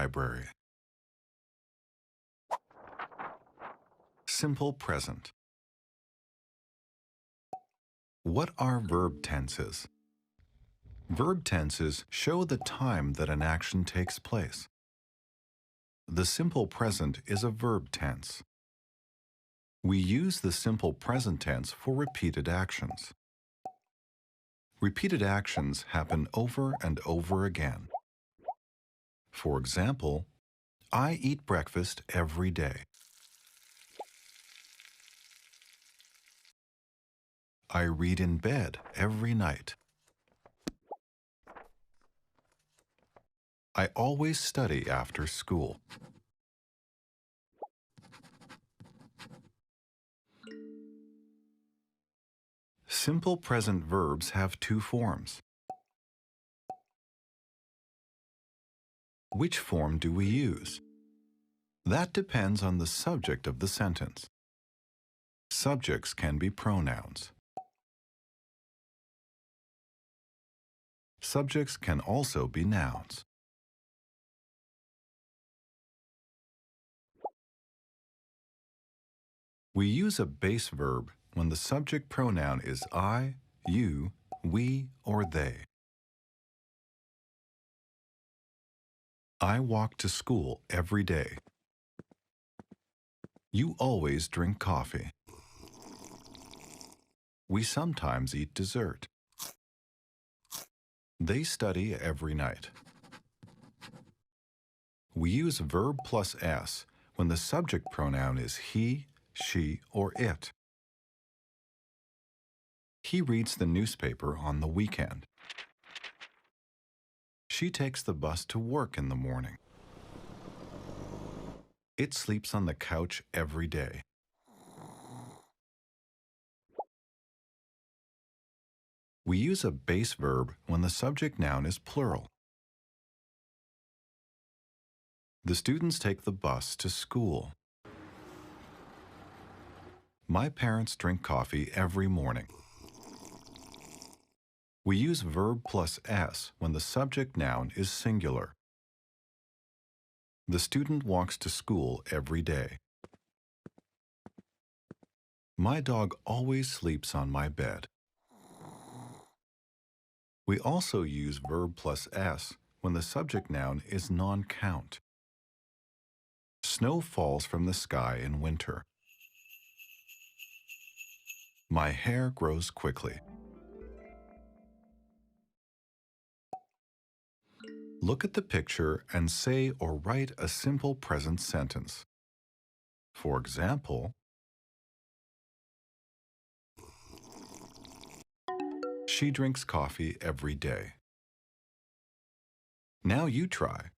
library. Simple present. What are verb tenses? Verb tenses show the time that an action takes place. The simple present is a verb tense. We use the simple present tense for repeated actions. Repeated actions happen over and over again. For example, I eat breakfast every day. I read in bed every night. I always study after school. Simple present verbs have two forms. Which form do we use? That depends on the subject of the sentence. Subjects can be pronouns. Subjects can also be nouns. We use a base verb when the subject pronoun is I, you, we, or they. I walk to school every day. You always drink coffee. We sometimes eat dessert. They study every night. We use verb plus s when the subject pronoun is he, she, or it. He reads the newspaper on the weekend. She takes the bus to work in the morning. It sleeps on the couch every day. We use a base verb when the subject noun is plural. The students take the bus to school. My parents drink coffee every morning. We use verb plus s when the subject noun is singular. The student walks to school every day. My dog always sleeps on my bed. We also use verb plus s when the subject noun is non-count. Snow falls from the sky in winter. My hair grows quickly. Look at the picture and say or write a simple present sentence. For example, she drinks coffee every day. Now you try.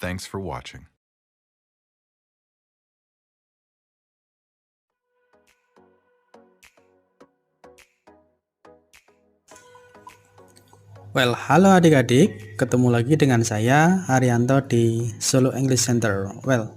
Thanks for watching. Well, halo adik-adik, ketemu lagi dengan saya Haryanto di Solo English Center. Well,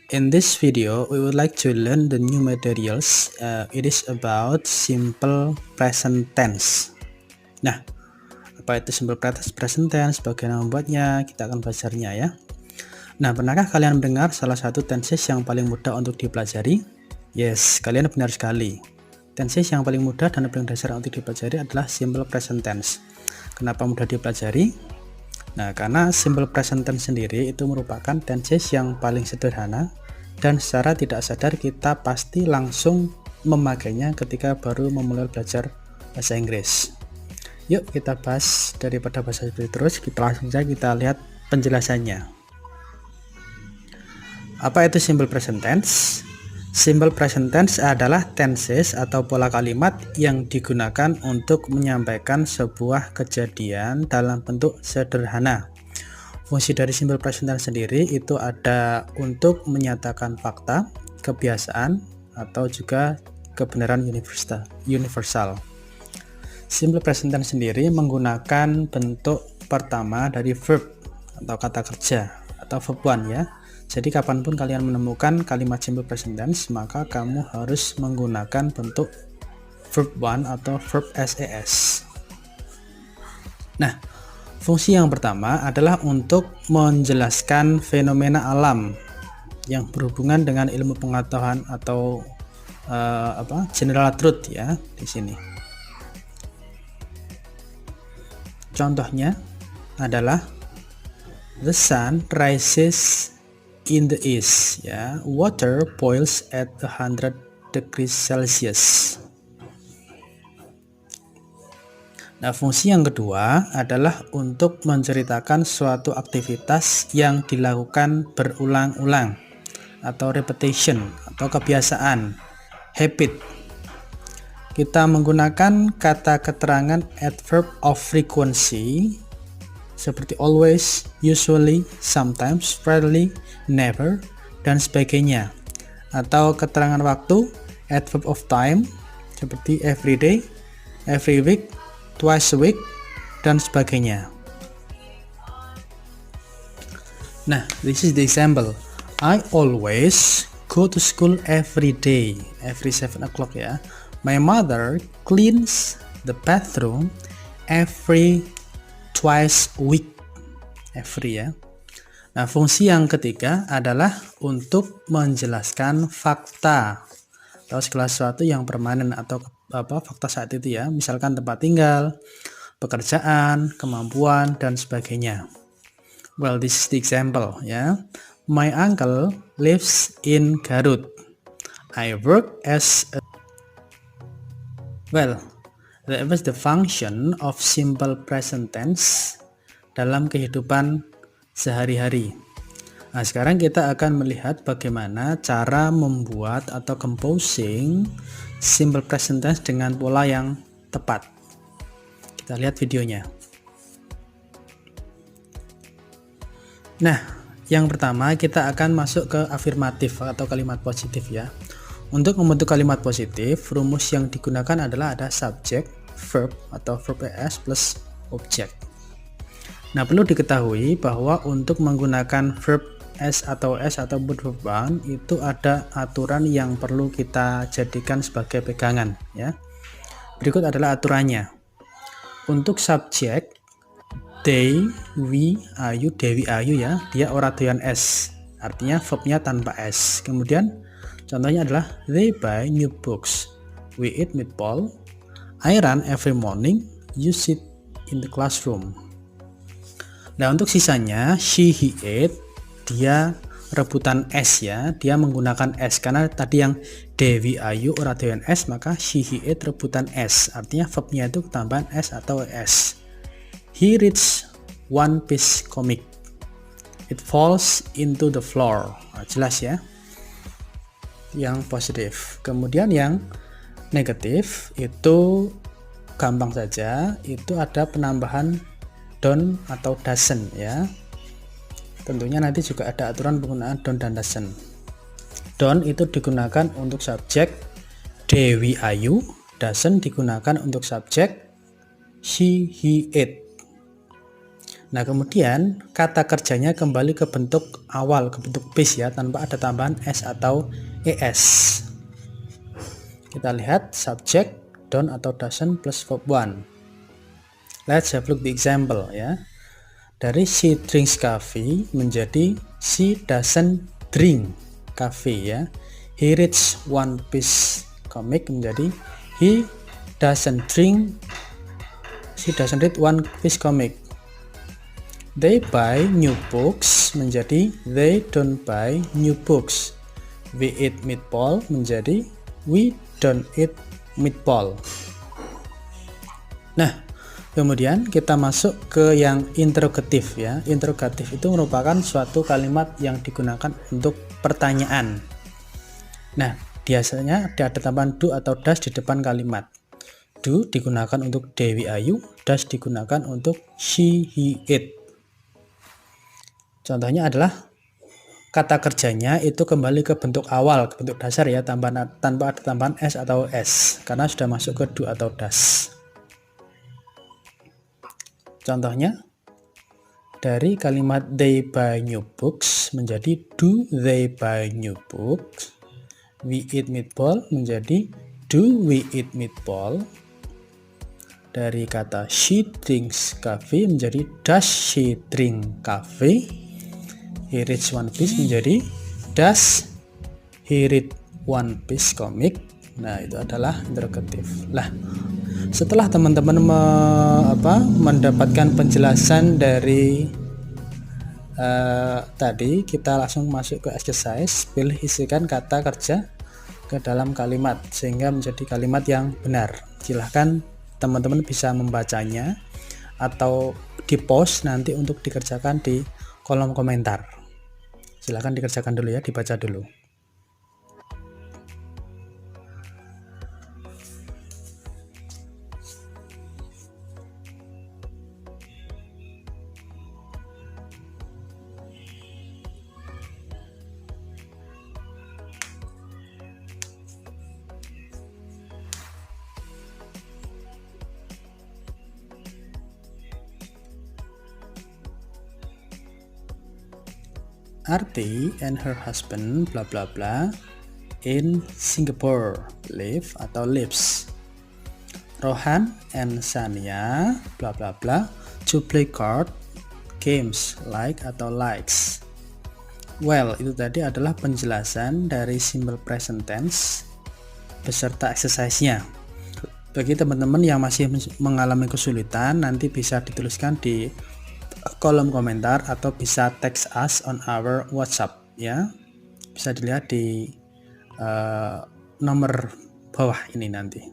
in this video we would like to learn the new materials. It is about simple present tense. Nah, Apa itu simple present tense, bagaimana membuatnya, kita akan belajarnya ya. Nah, pernahkah kalian mendengar salah satu tenses yang paling mudah untuk dipelajari? Yes, kalian benar sekali. Tenses yang paling mudah dan paling dasar untuk dipelajari adalah simple present tense. Kenapa mudah dipelajari? Nah, karena simple present tense sendiri itu merupakan tenses yang paling sederhana dan secara tidak sadar kita pasti langsung memakainya ketika baru memulai belajar bahasa Inggris. Yuk kita bahas daripada bahasa Inggris terus, kita langsung saja kita lihat penjelasannya. Apa itu simple present tense? Simple present tense adalah tenses atau pola kalimat yang digunakan untuk menyampaikan sebuah kejadian dalam bentuk sederhana. Fungsi dari simple present tense sendiri itu ada untuk menyatakan fakta, kebiasaan, atau juga kebenaran universal. Simple present tense sendiri menggunakan bentuk pertama dari verb atau kata kerja atau verb one ya. Jadi kapanpun kalian menemukan kalimat simple present tense, maka kamu harus menggunakan bentuk verb one atau verb SES. Nah, fungsi yang pertama adalah untuk menjelaskan fenomena alam yang berhubungan dengan ilmu pengetahuan atau general truth ya di sini. Contohnya adalah the sun rises in the east ya, water boils at 100 degrees Celsius. Nah, fungsi yang kedua adalah untuk menceritakan suatu aktivitas yang dilakukan berulang-ulang atau repetition atau kebiasaan, habit. Kita menggunakan kata keterangan adverb of frequency seperti always, usually, sometimes, rarely, never, dan sebagainya. Atau keterangan waktu, adverb of time seperti every day, every week, twice a week, dan sebagainya. Nah, this is the example. I always go to school every day, every 7 o'clock ya. My mother cleans the bathroom every twice a week. Every ya. Nah, fungsi yang ketiga adalah untuk menjelaskan fakta atau segala sesuatu yang permanen atau fakta saat itu ya. Misalkan tempat tinggal, pekerjaan, kemampuan, dan sebagainya. Well, this is the example ya. My uncle lives in Garut. I work as a Well, that was the function of simple present tense dalam kehidupan sehari-hari. Nah, sekarang kita akan melihat bagaimana cara membuat atau composing simple present tense dengan pola yang tepat. Kita lihat videonya. Nah, yang pertama kita akan masuk ke afirmatif atau kalimat positif ya. Untuk membentuk kalimat positif, rumus yang digunakan adalah ada subject, verb atau verb ES plus object. Nah, perlu diketahui bahwa untuk menggunakan verb S atau verb one itu ada aturan yang perlu kita jadikan sebagai pegangan ya. Berikut adalah aturannya. Untuk subject, they, we, ayu, dewi, ayu ya, dia ora doyan es. Artinya verbnya tanpa S. Kemudian contohnya adalah they buy new books, we eat meatball, I run every morning, you sit in the classroom. Nah, untuk sisanya she, he, it, dia rebutan S ya, dia menggunakan S karena tadi yang Dewi Ayu ora doyan S, maka she, he, it rebutan S. Artinya verbnya itu tambahan S atau S. He reads One Piece comic. It falls into the floor. Nah, jelas ya. Yang positif. Kemudian yang negatif itu gampang saja, itu ada penambahan don't atau doesn't ya. Tentunya nanti juga ada aturan penggunaan don't dan doesn't. Don't itu digunakan untuk subjek Dewi Ayu, doesn't digunakan untuk subjek she, he, it. Nah, kemudian kata kerjanya kembali ke bentuk awal, ke bentuk base ya, tanpa ada tambahan S atau ES. Kita lihat subject, don't atau doesn't plus verb one. Let's have a look the example ya. Dari she drinks coffee menjadi she doesn't drink coffee ya. He reads One Piece comic menjadi he doesn't read One Piece comic. They buy new books menjadi they don't buy new books. We eat meatball menjadi we don't eat meatball. Nah, kemudian kita masuk ke yang interrogatif ya. Interrogatif itu merupakan suatu kalimat yang digunakan untuk pertanyaan. Nah, biasanya ada tambahan do atau does di depan kalimat. Do digunakan untuk Dewi Ayu, does digunakan untuk she, he, it. Contohnya adalah kata kerjanya itu kembali ke bentuk awal, ke bentuk dasar ya, tanpa ada tambahan s atau s, karena sudah masuk ke do atau does. Contohnya, dari kalimat they buy new books menjadi do they buy new books. We eat meatball menjadi do we eat meatball. Dari kata she drinks coffee menjadi does she drink coffee. He reads One Piece menjadi does he read One Piece comic. Nah, itu adalah interrogatif. Lah, setelah teman-teman mendapatkan penjelasan dari tadi, kita langsung masuk ke exercise. Pilih isikan kata kerja ke dalam kalimat sehingga menjadi kalimat yang benar. Silahkan teman-teman bisa membacanya atau di post nanti untuk dikerjakan di kolom komentar. Silahkan dikerjakan dulu ya, dibaca dulu. Arti and her husband bla bla bla in Singapore lives. Rohan and Sania bla bla bla to play card games likes. Well, itu tadi adalah penjelasan dari simple present tense beserta exercise-nya. Bagi teman-teman yang masih mengalami kesulitan, nanti bisa dituliskan di kolom komentar atau bisa text us on our WhatsApp ya. Bisa dilihat di nomor bawah ini nanti.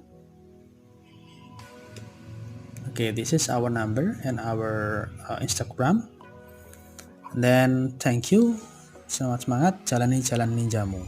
Okay, this is our number and our Instagram. And then thank you. Semangat, jalani jalan ninjamu.